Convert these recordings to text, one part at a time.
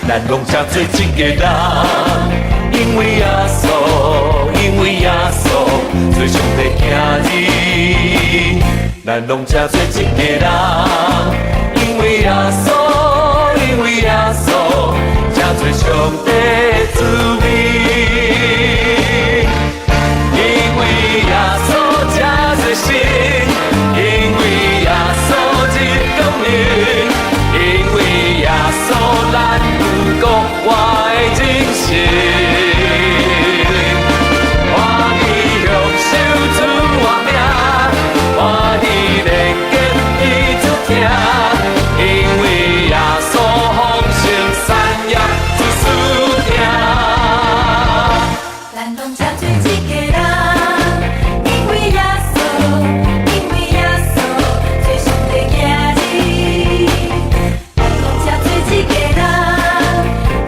咱拢才做一个人，因为耶稣，因为耶稣，做上帝行日，咱拢才做一个人，因为耶稣，因为耶稣，才做上帝子民。因为耶稣才做神，因为耶稣日光明，因为耶稣咱有国外的人生。欢喜享受主我名，欢喜连根伊主听，因为耶稣丰盛产业一事听。咱拢才做一个人，因为耶稣，因为耶稣，做上帝行日。咱拢才做一个人，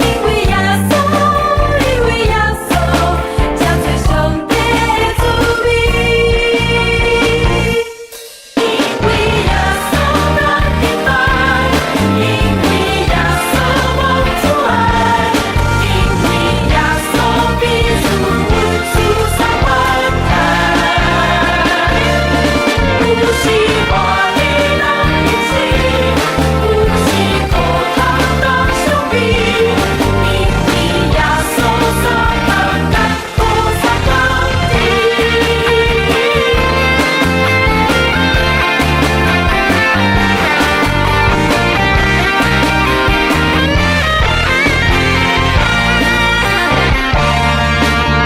因为耶稣，因为耶稣，才做上帝子民。因为耶稣咱平安，因为耶稣望出爱，因为耶稣必使阮受伤万害。不是我的人一生，不是苦痛当伤悲，因为耶稣所感觉苦所感的。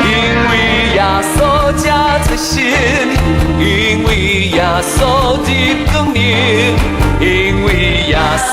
因为耶稣才做神，因为耶稣日光明，因为耶稣